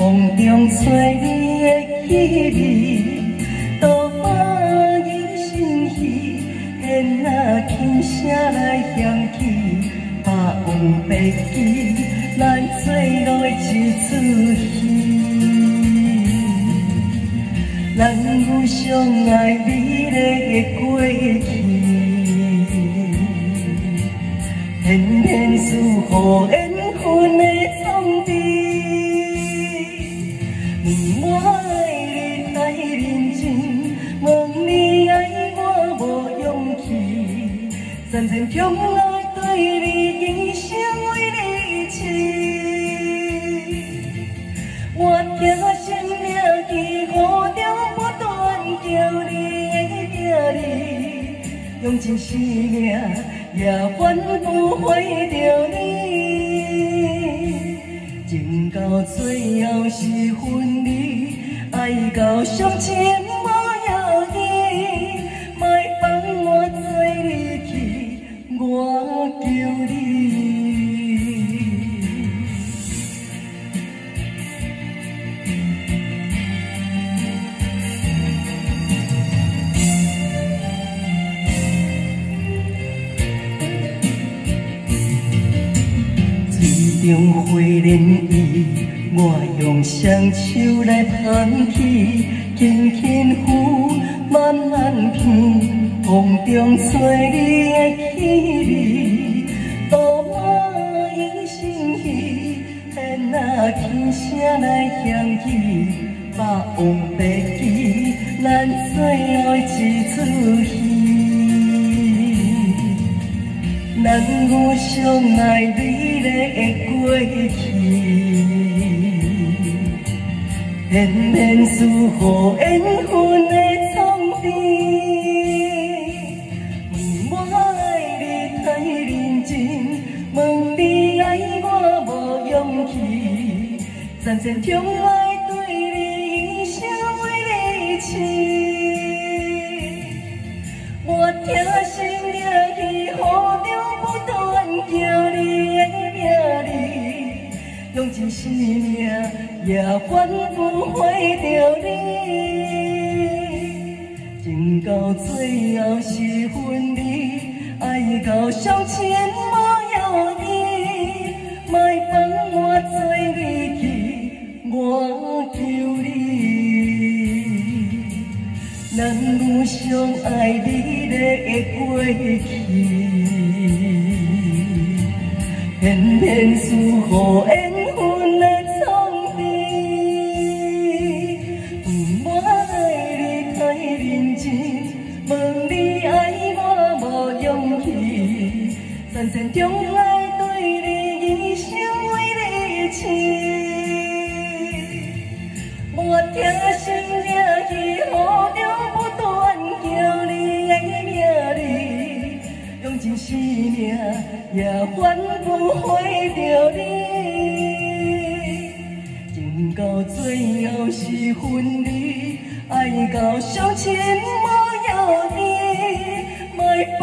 风中吹你的气味，多欢喜心喜，现那轻声来响起，百往白记，咱做落一出戏。咱有相爱美丽的过去，偏偏输予缘分的创治。问我爱你太认真，问你爱我无勇气，暂时将爱对你一生为你痴。我听心命去雨中不断叫你的名字，用尽生命也换不回着你。情到最后是分离，爱到伤心无要紧，莫放我做离去，我求你。水中花莲意，我用双手来攀起，轻轻拂，慢慢片，风中吹你的气味，多欢喜心喜，现那轻声来响起，百往白记，咱做落一出戏。咱有相爱美丽的过去，偏偏输予缘分的创治。问我爱你太认真，问你爱我无勇气，暂时将爱对你一生为你痴。我听心命去雨中不断叫你的名字，用尽生命也换不回着你。情到最后是分离，爱到伤心无要紧，莫放我做离去，我求你。咱有相爱美丽的过去，偏偏输予缘分的创治。问我爱你太认真，问你爱我无勇气，暂时将爱对你一生为你痴。我听心命去雨中不断叫你的名字，用尽生命也换不回着你。情到最后是分离，爱到伤心无要紧，莫放